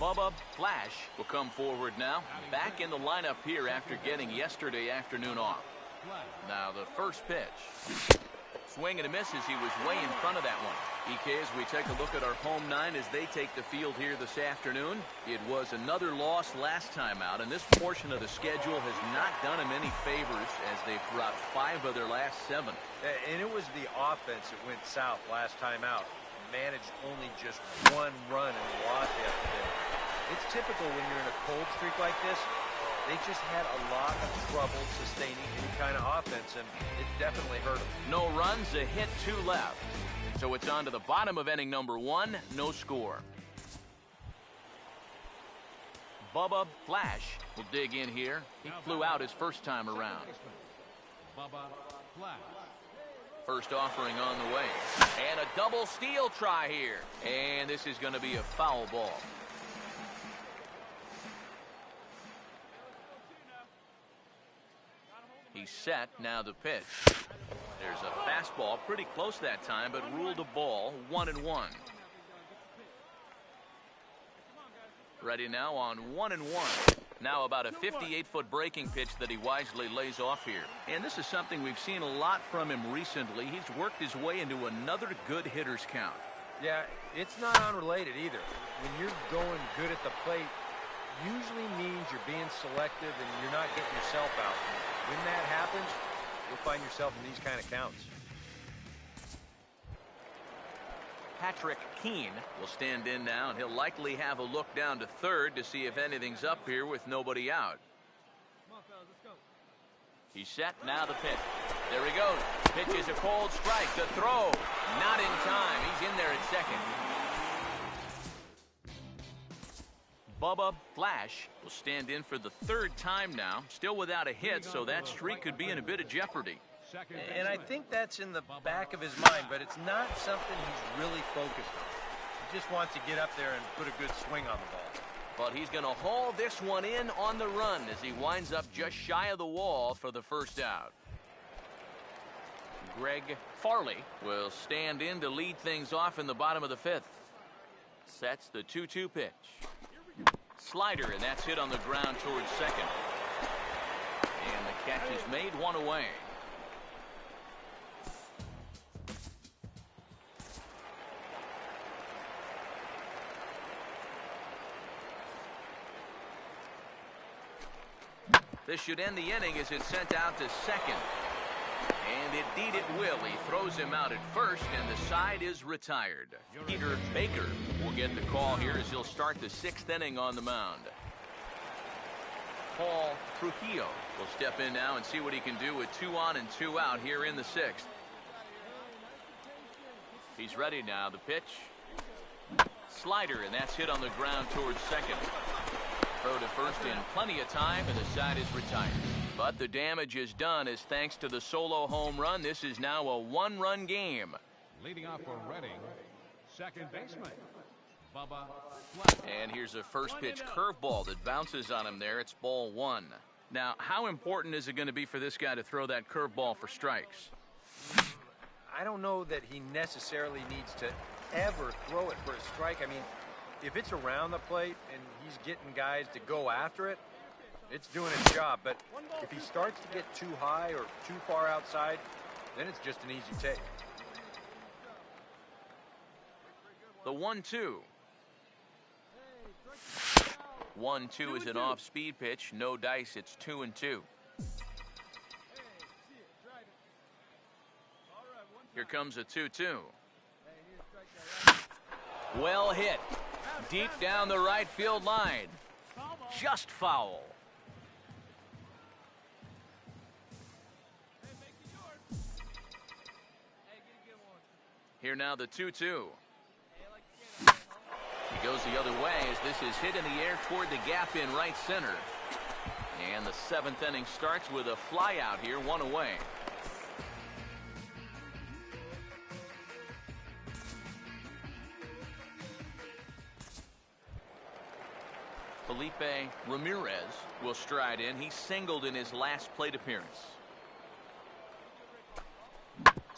Bubba Flash will come forward now. Back in the lineup here after getting yesterday afternoon off. Now the first pitch. Swing and a miss as he was way in front of that one. EK, as we take a look at our home nine as they take the field here this afternoon. It was another loss last time out, and this portion of the schedule has not done them any favors as they've dropped 5 of their last 7. And it was the offense that went south last time out. Managed only just 1 run in the loss yesterday. It's typical when you're in a cold streak like this. They just had a lot of trouble sustaining any kind of offense, and it definitely hurt them. No runs, a hit, 2 left. So it's on to the bottom of inning number 1, no score. Bubba Flash will dig in here. He flew out his first time around. Bubba Flash. First offering on the way. And a double steal try here. And this is going to be a foul ball. He's set, now the pitch. There's a fastball, pretty close that time, but ruled a ball, 1-1. Ready now on 1-1. Now about a 58-foot breaking pitch that he wisely lays off here. And this is something we've seen a lot from him recently. He's worked his way into another good hitter's count. Yeah, it's not unrelated either. When you're going good at the plate, usually means you're being selective and you're not getting yourself out. When that happens, you'll find yourself in these kind of counts. Patrick Keene will stand in now, and he'll likely have a look down to third to see if anything's up here with nobody out. Come on, fellas, let's go. He's set, now the pitch. There he goes. Pitch is a cold strike. The throw, not in time. He's in there at second. Bubba Flash will stand in for the 3rd time now. Still without a hit, so that streak could be in a bit of jeopardy. And I think that's in the back of his mind, but it's not something he's really focused on. He just wants to get up there and put a good swing on the ball. But he's going to haul this one in on the run as he winds up just shy of the wall for the first out. Greg Farley will stand in to lead things off in the bottom of the 5th. Sets the 2-2 pitch. Slider, and that's hit on the ground towards second. And the catch is made, 1 away. This should end the inning as it's sent out to second. And indeed it will. He throws him out at first, and the side is retired. Peter Baker will get the call here as he'll start the 6th inning on the mound. Paul Trujillo will step in now and see what he can do with 2 on and 2 out here in the 6th. He's ready now. The pitch. Slider, and that's hit on the ground towards second. Throw to first in plenty of time, and the side is retired. But the damage is done as thanks to the solo home run, this is now a 1-run game. Leading off for Reading, second baseman, Bubba Flash. And here's a first pitch curveball that bounces on him there. It's ball 1. Now, how important is it going to be for this guy to throw that curveball for strikes? I don't know that he necessarily needs to ever throw it for a strike. I mean, if it's around the plate and he's getting guys to go after it, it's doing its job. But if he starts to get too high or too far outside, then it's just an easy take. The 1-2. 1-2 is an off-speed pitch. No dice. It's 2-2. Here comes a 2-2. Well hit. Deep down the right field line. Just foul. Here now the 2-2. He goes the other way as this is hit in the air toward the gap in right center. And the 7th inning starts with a fly out here, 1 away. Felipe Ramirez will stride in. He singled in his last plate appearance.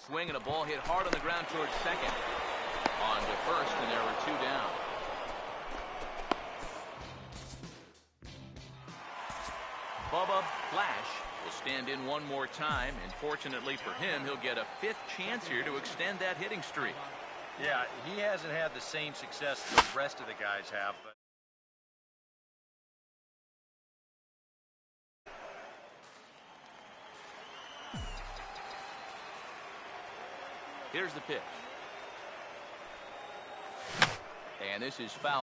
Swing and a ball hit hard on the ground towards second. On to first, and there were 2 down. Bubba Flash will stand in one more time, and fortunately for him, he'll get a 5th chance here to extend that hitting streak. Yeah, he hasn't had the same success the rest of the guys have, but here's the pitch. And this is foul.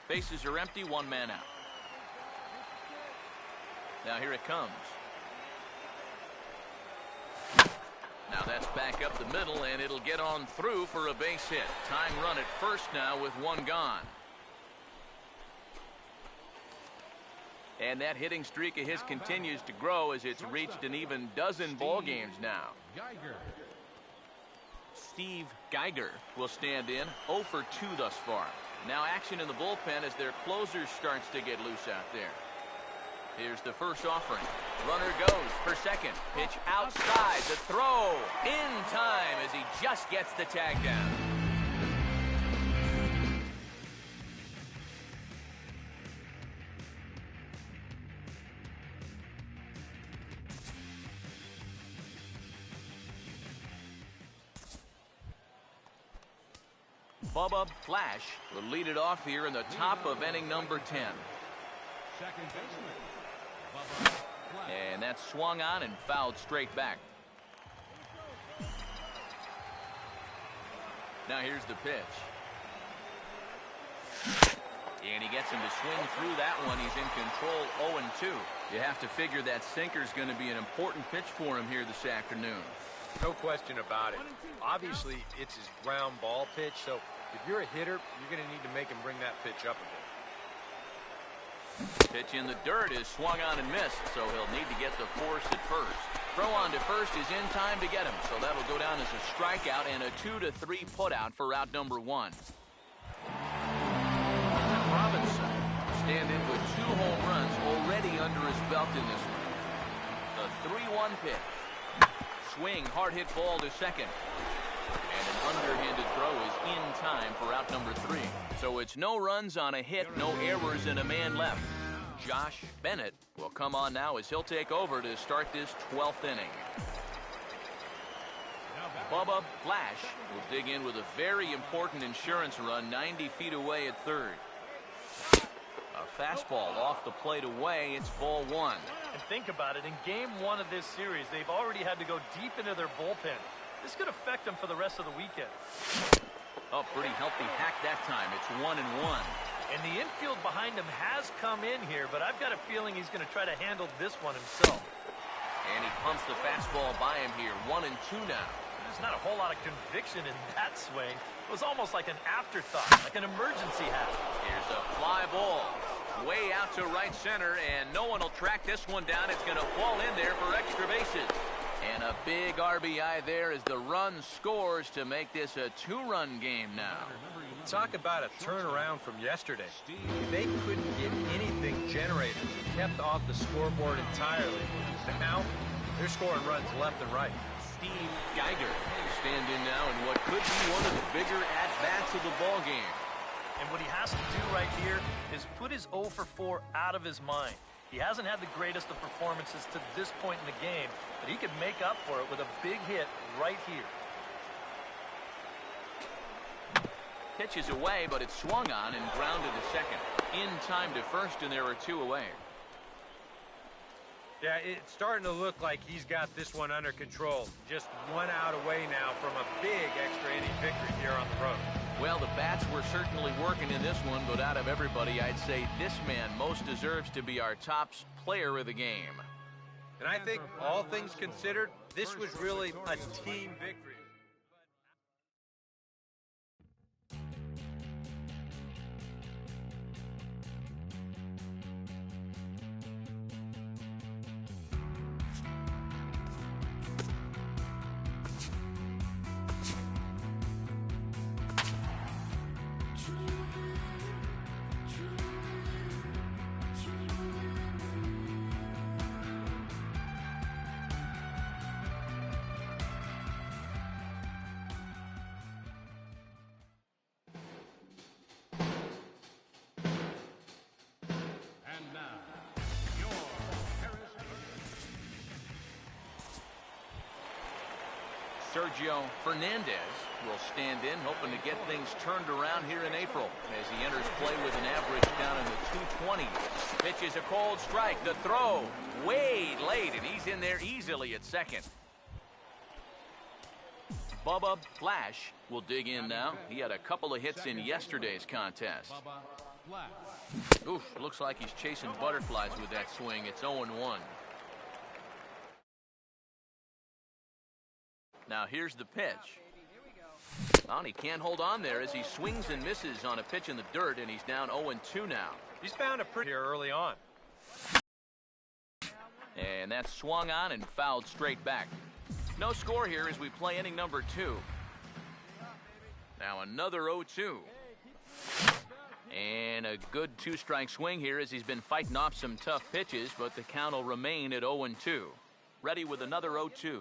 Bases are empty, 1 man out. Now here it comes. Now that's back up the middle, and it'll get on through for a base hit. Tying run at first now with 1 gone. And that hitting streak of his continues to grow as it's reached an even dozen ball games now. Steve Geiger will stand in, 0 for 2 thus far. Now action in the bullpen as their closer starts to get loose out there. Here's the first offering. Runner goes for second. Pitch outside. The throw in time as he just gets the tag down. Bubba Flash will lead it off here in the top of inning number 10. Second baseman, Bubba Flash. And that's swung on and fouled straight back. Now here's the pitch. And he gets him to swing through that one. He's in control, 0-2. You have to figure that sinker's going to be an important pitch for him here this afternoon. no question about it. Obviously, it's his ground ball pitch, so if you're a hitter, you're going to need to make him bring that pitch up a bit. Pitch in the dirt is swung on and missed, so he'll need to get the force at first. Throw on to first is in time to get him, so that'll go down as a strikeout and a 2-3 putout for out number 1. Robinson standing with 2 home runs already under his belt in this one. The 3-1 pitch. Swing, hard hit ball to second. And an underhanded throw is in time for out number 3. So it's no runs on a hit, no errors, and a man left. Josh Bennett will come on now as he'll take over to start this 12th inning. Bubba Flash will dig in with a very important insurance run 90 feet away at third. A fastball off the plate away. It's ball 1. And think about it. In game 1 of this series, they've already had to go deep into their bullpen. This could affect them for the rest of the weekend. Oh, pretty healthy hack that time. It's 1-1. And the infield behind him has come in here, but I've got a feeling he's going to try to handle this one himself. And he pumps the fastball by him here. 1-2 now. There's not a whole lot of conviction in that swing. It was almost like an afterthought, like an emergency hack. Here's a fly ball. Way out to right center, and no one will track this one down. It's going to fall in there for extra bases. And a big RBI there as the run scores to make this a 2-run game now. Talk about a turnaround from yesterday. They couldn't get anything generated, kept off the scoreboard entirely. Now, they're scoring runs left and right. Steve Geiger stand in now in what could be one of the bigger at-bats of the ball game. And what he has to do right here is put his 0 for 4 out of his mind. He hasn't had the greatest of performances to this point in the game, but he could make up for it with a big hit right here. Pitch is away, but it's swung on and grounded to second. In time to first, and there are 2 away. Yeah, it's starting to look like he's got this one under control. Just 1 out away now from a big extra inning victory here on the road. Well, the bats were certainly working in this one, but out of everybody, I'd say this man most deserves to be our top player of the game. And I think, all things considered, this was really a team victory. Sergio Fernandez will stand in, hoping to get things turned around here in April as he enters play with an average down in the 220s. Pitches a cold strike. The throw way late, and he's in there easily at second. Bubba Flash will dig in now. He had a couple of hits in yesterday's contest. Oof, looks like he's chasing butterflies with that swing. It's 0-1. Now here's the pitch. And he can't hold on there as he swings and misses on a pitch in the dirt, and he's down 0-2 now. He's found a pretty early on. And that's swung on and fouled straight back. No score here as we play inning number 2. Now another 0-2. And a good two-strike swing here as he's been fighting off some tough pitches, but the count will remain at 0-2. Ready with another 0-2.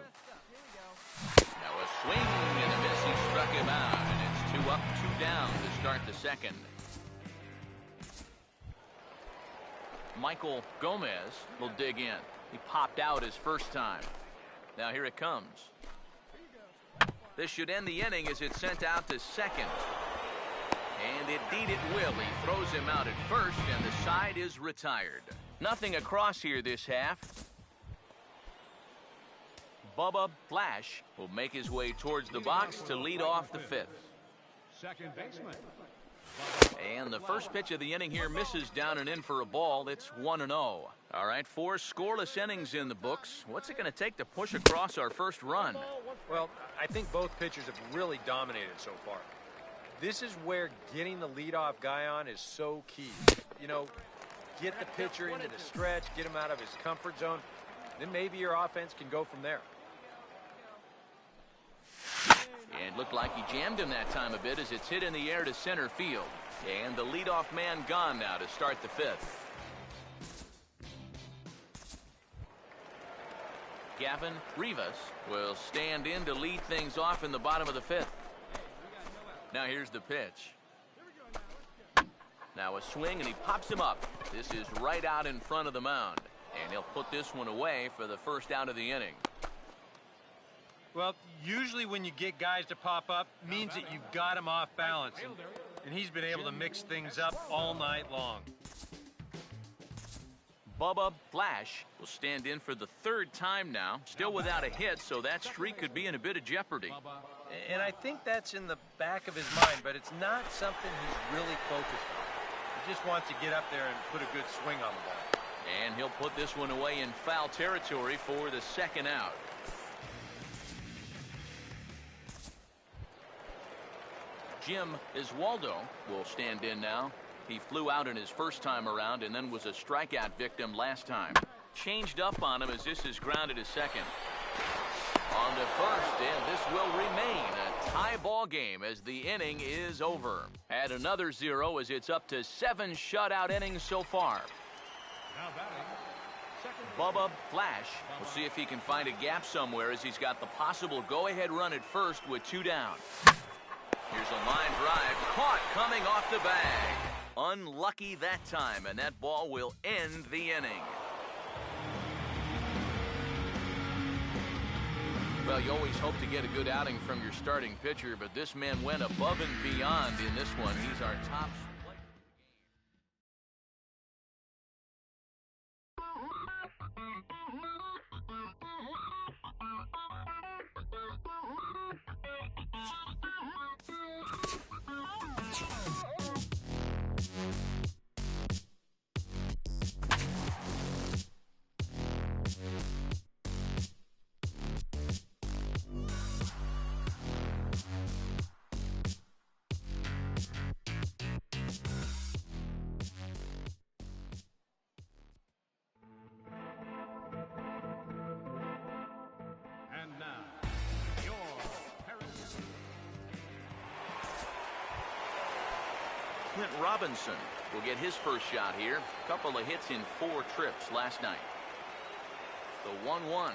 Now a swing and a miss. He struck him out, and it's 2 up, 2 down to start the second. Michael Gomez will dig in. He popped out his first time. Now here it comes. This should end the inning as it's sent out to second. And indeed it will. He throws him out at first, and the side is retired. Nothing across here this half. Bubba Flash will make his way towards the box to lead off the 5th. Second baseman. And the first pitch of the inning here misses down and in for a ball. It's 1-0. All right, 4 scoreless innings in the books. What's it going to take to push across our first run? Well, I think both pitchers have really dominated so far. This is where getting the leadoff guy on is so key. You know, get the pitcher into the stretch, get him out of his comfort zone, then maybe your offense can go from there. And looked like he jammed him that time a bit as it's hit in the air to center field. And the leadoff man gone now to start the 5th. Gavin Rivas will stand in to lead things off in the bottom of the 5th. Now here's the pitch. Now a swing, and he pops him up. This is right out in front of the mound. And he'll put this one away for the first out of the inning. Well, usually when you get guys to pop up, means that you've got him off balance. And he's been able to mix things up all night long. Bubba Flash will stand in for the 3rd time now. Still without a hit, so that streak could be in a bit of jeopardy. And I think that's in the back of his mind, but it's not something he's really focused on. He just wants to get up there and put a good swing on the ball. And he'll put this one away in foul territory for the 2nd out. Jim Iswaldo will stand in now. He flew out in his first time around and then was a strikeout victim last time. Changed up on him as this is grounded to second. On to first, and this will remain a tie ball game as the inning is over. Add another 0 as it's up to 7 shutout innings so far. Now batting, second Bubba Flash will see if he can find a gap somewhere as he's got the possible go-ahead run at first with 2 down. Here's a line drive caught coming off the bag. Unlucky that time, and that ball will end the inning. Well, you always hope to get a good outing from your starting pitcher, but this man went above and beyond in this one. He's our top player. and now, your Paris. Clint Robinson will get his first shot here. A couple of hits in 4 trips last night. The 1-1.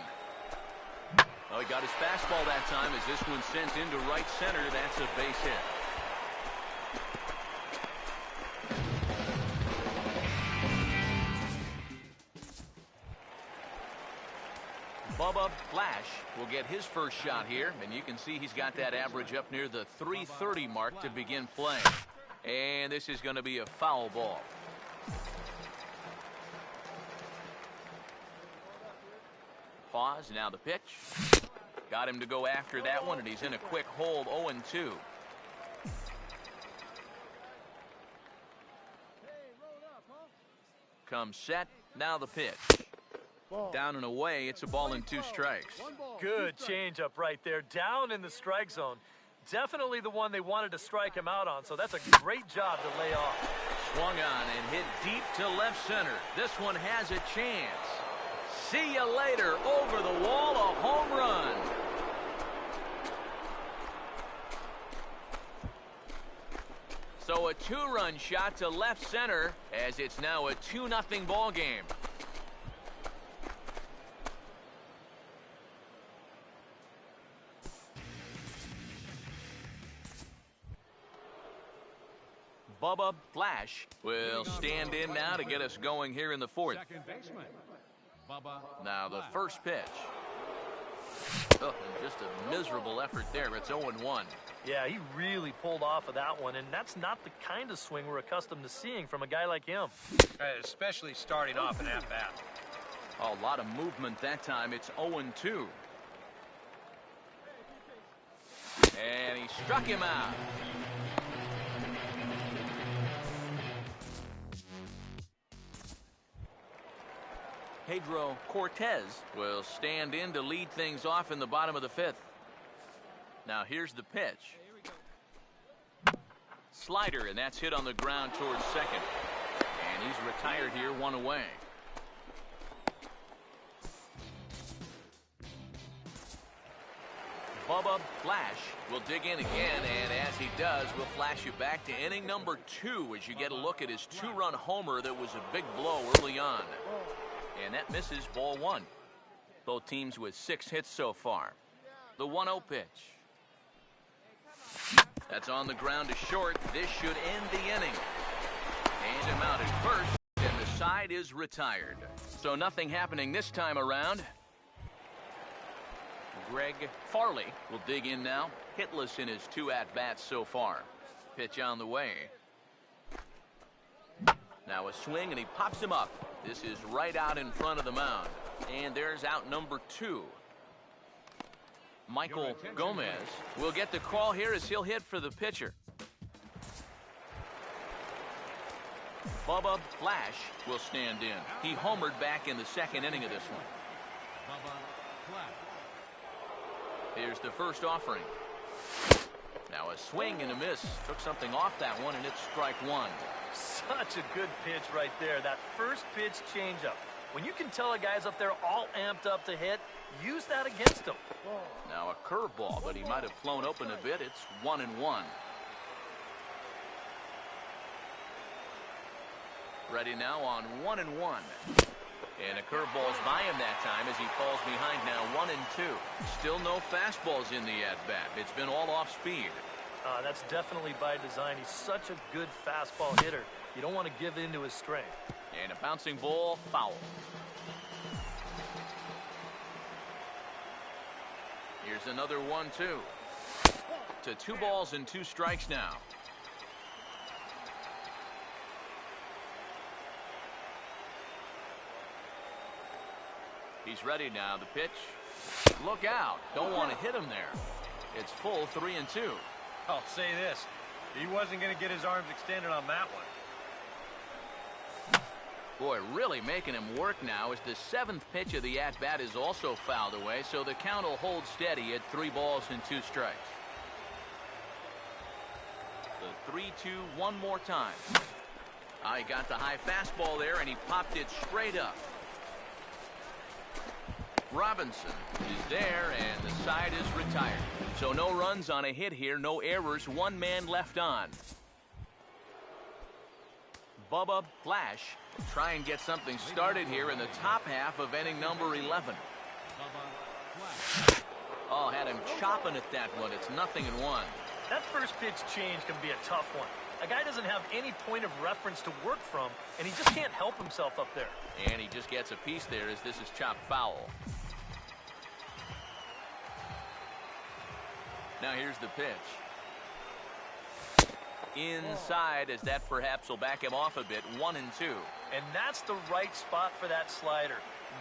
Oh, he got his fastball that time as this one sent into right center. That's a base hit. Bubba Flash will get his first shot here, and you can see he's got that average up near the 330 mark to begin playing. And this is going to be a foul ball. Pause, now the pitch. Got him to go after that one, and he's in a quick hold, 0-2. Comes set, now the pitch. Down and away, it's a ball and 2 strikes. Good changeup right there, down in the strike zone. Definitely the one they wanted to strike him out on, so that's a great job to lay off. Swung on and hit deep to left center. This one has a chance. See you later, over the wall, a home run. So a 2-run shot to left center, as it's now a 2-0 ball game. Bubba Flash will stand in now to get us going here in the 4th. Second baseman, Bubba. Now the first pitch. Oh, and just a miserable effort there. It's 0-1. Yeah, he really pulled off of that one, and that's not the kind of swing we're accustomed to seeing from a guy like him. Especially starting off an at-bat. A lot of movement that time. It's 0-2. And he struck him out. Pedro Cortez will stand in to lead things off in the bottom of the 5th. Now here's the pitch. Slider, and that's hit on the ground towards second. And he's retired here, 1 away. Bubba Flash will dig in again, and as he does, we'll flash you back to inning number 2 as you get a look at his 2-run homer that was a big blow early on. And that misses, ball 1. Both teams with 6 hits so far. The 1-0 pitch. That's on the ground to short. This should end the inning. And him out at first, and the side is retired. So nothing happening this time around. Greg Farley will dig in now. Hitless in his 2 at-bats so far. Pitch on the way. Now a swing, and he pops him up. This is right out in front of the mound. And there's out number 2. Michael Gomez will get the call here as he'll hit for the pitcher. Bubba Flash will stand in. He homered back in the 2nd inning of this one. Bubba Flash. Here's the first offering. Now a swing and a miss. Took something off that one, and it's strike 1. Such a good pitch right there. That first pitch changeup. When you can tell a guy's up there all amped up to hit, use that against him. Now a curveball, but he might have flown open a bit. It's 1-1. Ready now on 1-1. And a curveball's by him that time as he falls behind now 1-2. Still no fastballs in the at-bat. It's been all off speed. That's definitely by design. He's such a good fastball hitter. You don't want to give in to his strength. And a bouncing ball, foul. Here's another 1-2. To 2 balls and 2 strikes now. He's ready now. The pitch. Look out. Don't want to hit him there. It's full 3-2. I'll say this. He wasn't going to get his arms extended on that one. Boy, really making him work now as the 7th pitch of the at-bat is also fouled away, so the count will hold steady at 3 balls and 2 strikes. The 3-2 one more time. He got the high fastball there, and he popped it straight up. Robinson is there, and the side is retired. So no runs on a hit here, no errors, 1 man left on. Bubba Flash will try and get something started here in the top half of inning number 11. Bubba Flash. Oh, had him chopping at that one. It's 0-1. That first pitch change can be a tough one. A guy doesn't have any point of reference to work from, and he just can't help himself up there. And he just gets a piece there as this is chopped foul. Now here's the pitch. Inside, as that perhaps will back him off a bit. 1-2. And that's the right spot for that slider.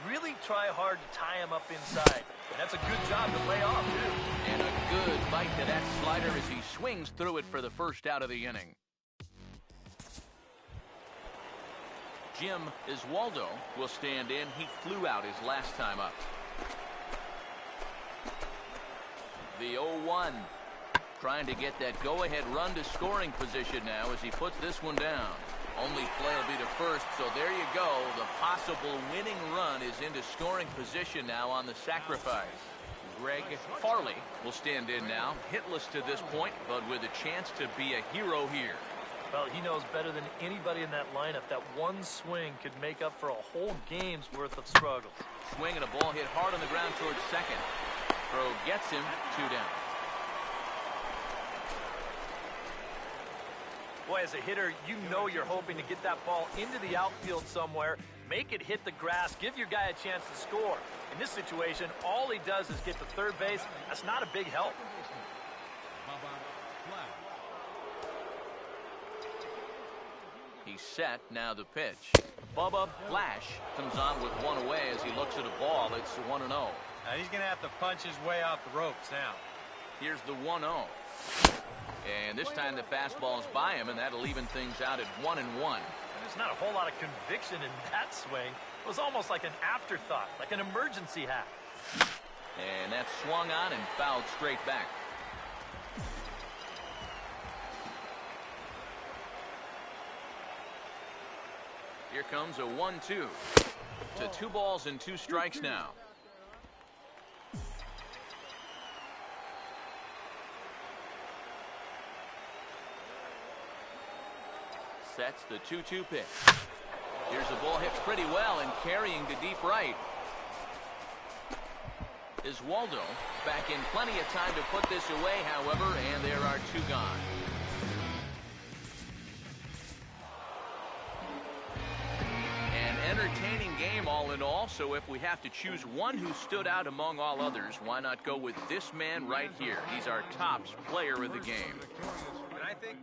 Really try hard to tie him up inside. And that's a good job to lay off, too. And a good bite to that slider as he swings through it for the first out of the inning. Jim Iswaldo will stand in. He flew out his last time up. The 0-1. Trying to get that go-ahead run to scoring position now as he puts this one down. Only play will be to first, so there you go. The possible winning run is into scoring position now on the sacrifice. Greg Farley will stand in now, hitless to this point, but with a chance to be a hero here. Well, he knows better than anybody in that lineup that one swing could make up for a whole game's worth of struggles. Swing and a ball hit hard on the ground towards second. Throw gets him 2 down. Boy, as a hitter, you know you're hoping to get that ball into the outfield somewhere, make it hit the grass, give your guy a chance to score. In this situation, all he does is get to third base. That's not a big help. He's set, now the pitch. Bubba Flash comes on with one away as he looks at a ball. It's 1-0. Now he's going to have to punch his way off the ropes now. Here's the 1-0. And this time the fastball is by him, and that'll even things out at 1-1. There's not a whole lot of conviction in that swing. It was almost like an afterthought, like an emergency hack. And that's swung on and fouled straight back. Here comes a 1-2 to 2 balls and 2 strikes now. Sets the 2-2 pitch. Here's a ball hit pretty well and carrying to deep right. Iswaldo back in plenty of time to put this away, however, and there are 2 gone. An entertaining game all in all, so if we have to choose one who stood out among all others, why not go with this man right here? He's our tops player of the game. And I think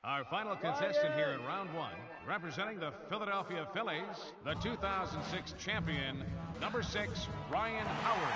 Our final contestant here in round one, representing the Philadelphia Phillies, the 2006 champion, number 6, Ryan Howard.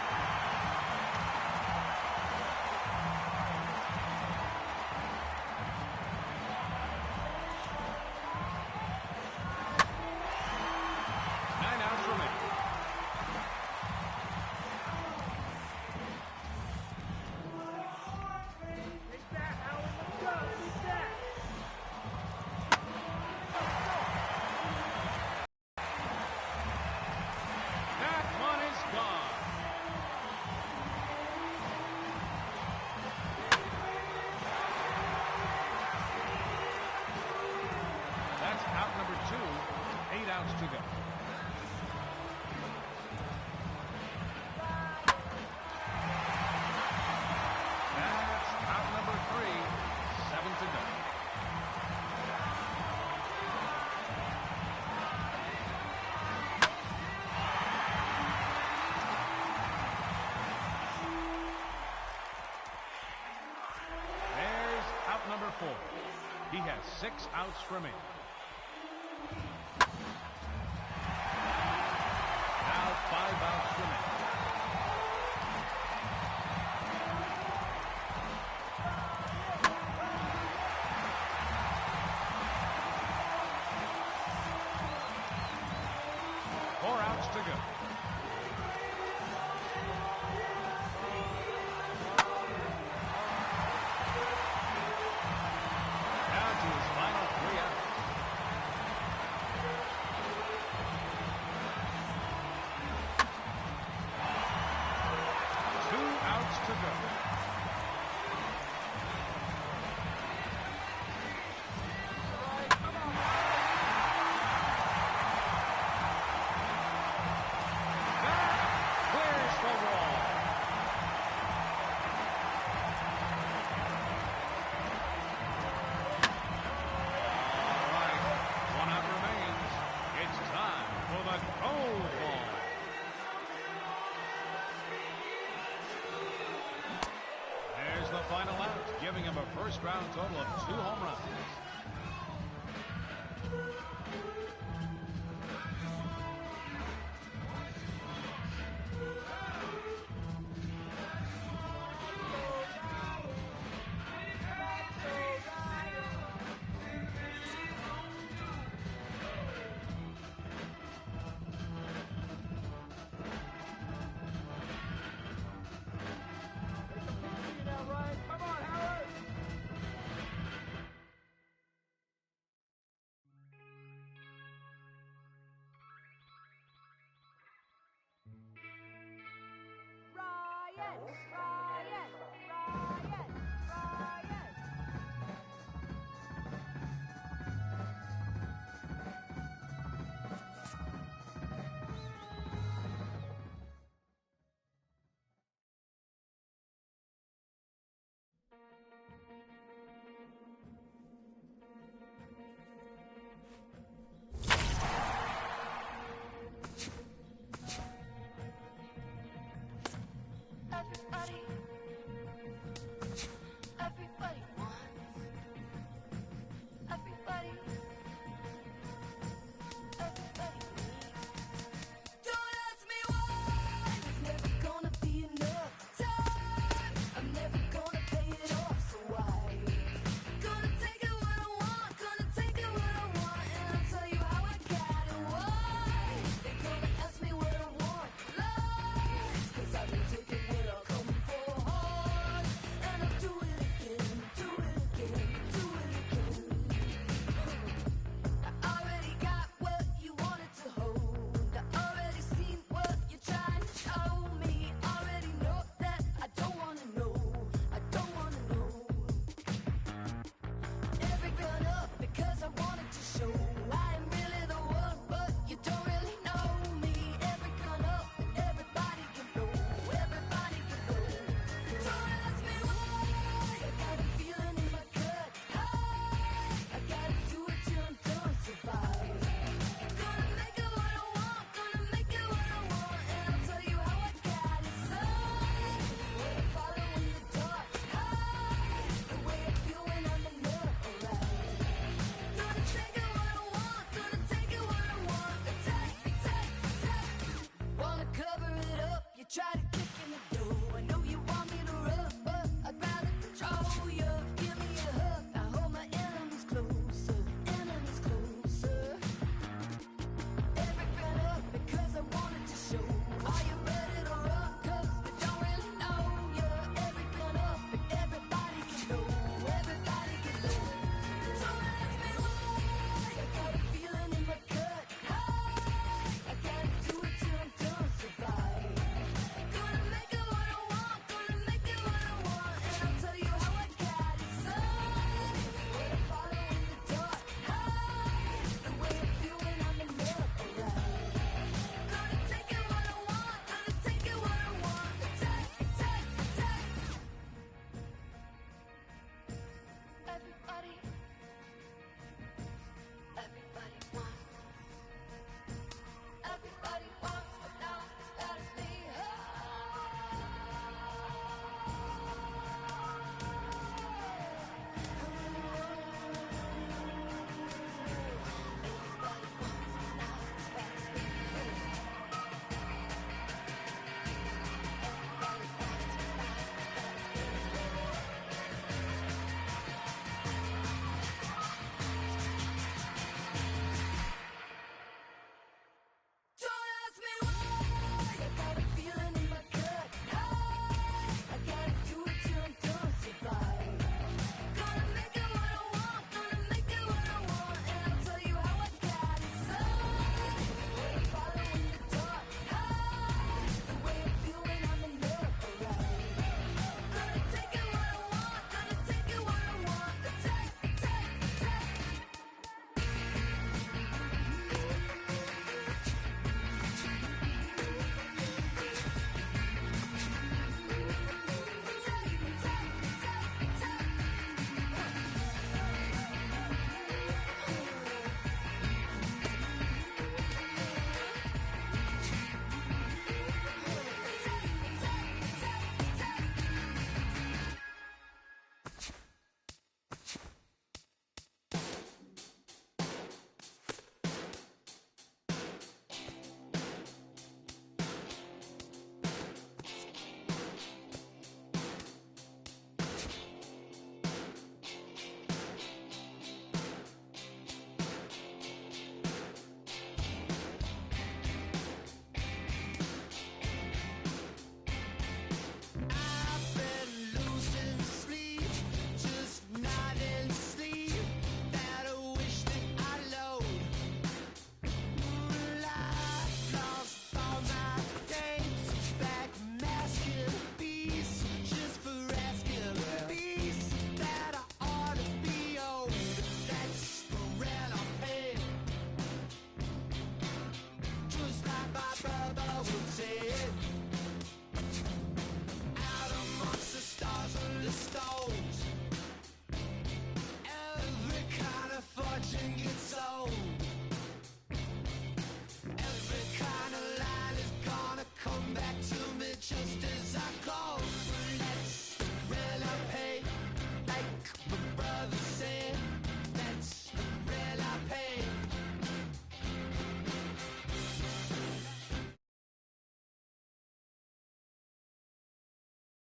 To go. That's out number 3, 7 to go. There's out number 4. He has 6 outs remaining. To go. Down to his final 3 outs. Two outs to go. Final out, giving him a first-round total of 2 home runs.